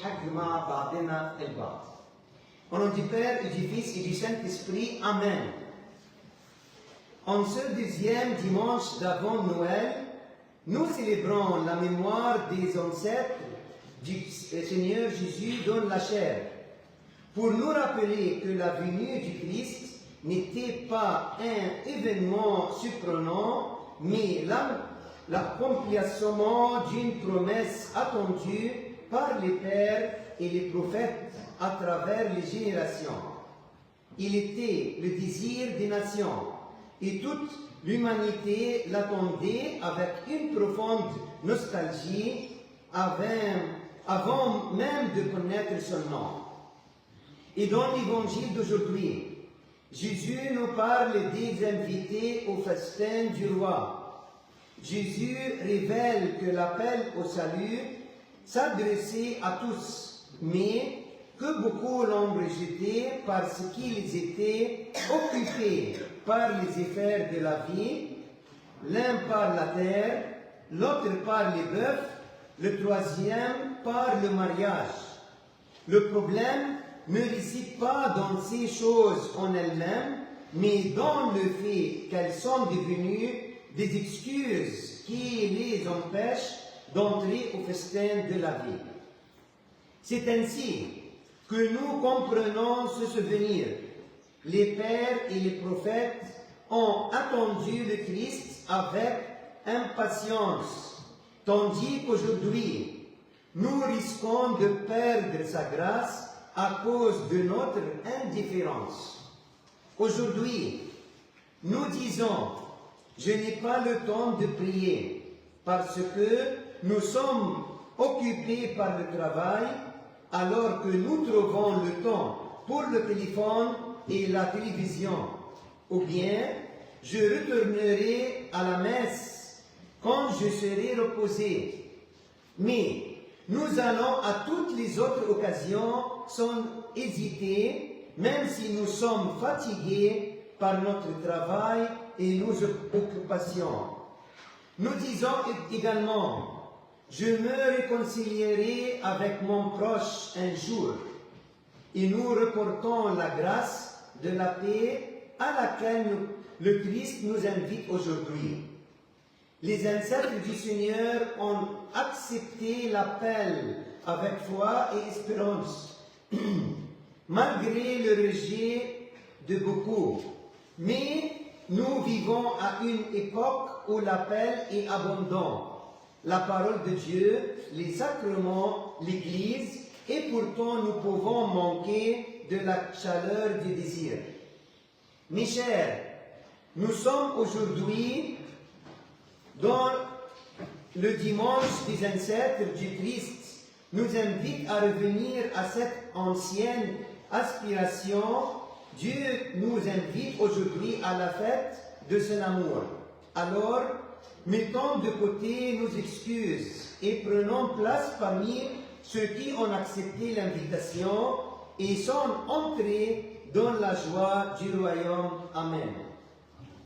حق مع بعضنا البعض. Au nom du Père et du Fils et du Saint-Esprit, Amen. En ce deuxième dimanche d'avant Noël, nous célébrons la mémoire des ancêtres du Seigneur Jésus dans la chair, pour nous rappeler que la venue du Christ n'était pas un événement surprenant, mais l'accomplissement d'une promesse attendue par les pères et les prophètes à travers les générations. Il était le désir des nations, et toute l'humanité l'attendait avec une profonde nostalgie avant même de connaître son nom. Et dans l'évangile d'aujourd'hui, Jésus nous parle des invités au festin du roi. Jésus révèle que l'appel au salut s'adressait à tous, mais que beaucoup l'ont rejeté parce qu'ils étaient occupés par les affaires de la vie, l'un par la terre, l'autre par les bœufs, le troisième par le mariage. Le problème ne réside pas dans ces choses en elles-mêmes, mais dans le fait qu'elles sont devenues des excuses qui les empêchent d'entrer au festin de la vie. C'est ainsi que nous comprenons ce souvenir. Les pères et les prophètes ont attendu le Christ avec impatience, tandis qu'aujourd'hui, nous risquons de perdre sa grâce à cause de notre indifférence. Aujourd'hui, nous disons, je n'ai pas le temps de prier, parce que nous sommes occupés par le travail, alors que nous trouvons le temps pour le téléphone et la télévision. Ou bien, je retournerai à la messe quand je serai reposé. Mais nous allons à toutes les autres occasions sans hésiter, même si nous sommes fatigués par notre travail et nos occupations. Nous disons également, je me réconcilierai avec mon proche un jour, et nous reportons la grâce de la paix à laquelle le Christ nous invite aujourd'hui. Les ancêtres du Seigneur ont accepté l'appel avec foi et espérance, malgré le rejet de beaucoup. Mais nous vivons à une époque où l'appel est abondant. La parole de Dieu, les sacrements, l'Église, et pourtant nous pouvons manquer de la chaleur du désir. Mes chers, nous sommes aujourd'hui dans le dimanche des ancêtres du Christ, nous invite à revenir à cette ancienne aspiration. Dieu nous invite aujourd'hui à la fête de son amour. Alors, mettons de côté nos excuses et prenons place parmi ceux qui ont accepté l'invitation et sont entrés dans la joie du royaume. Amen.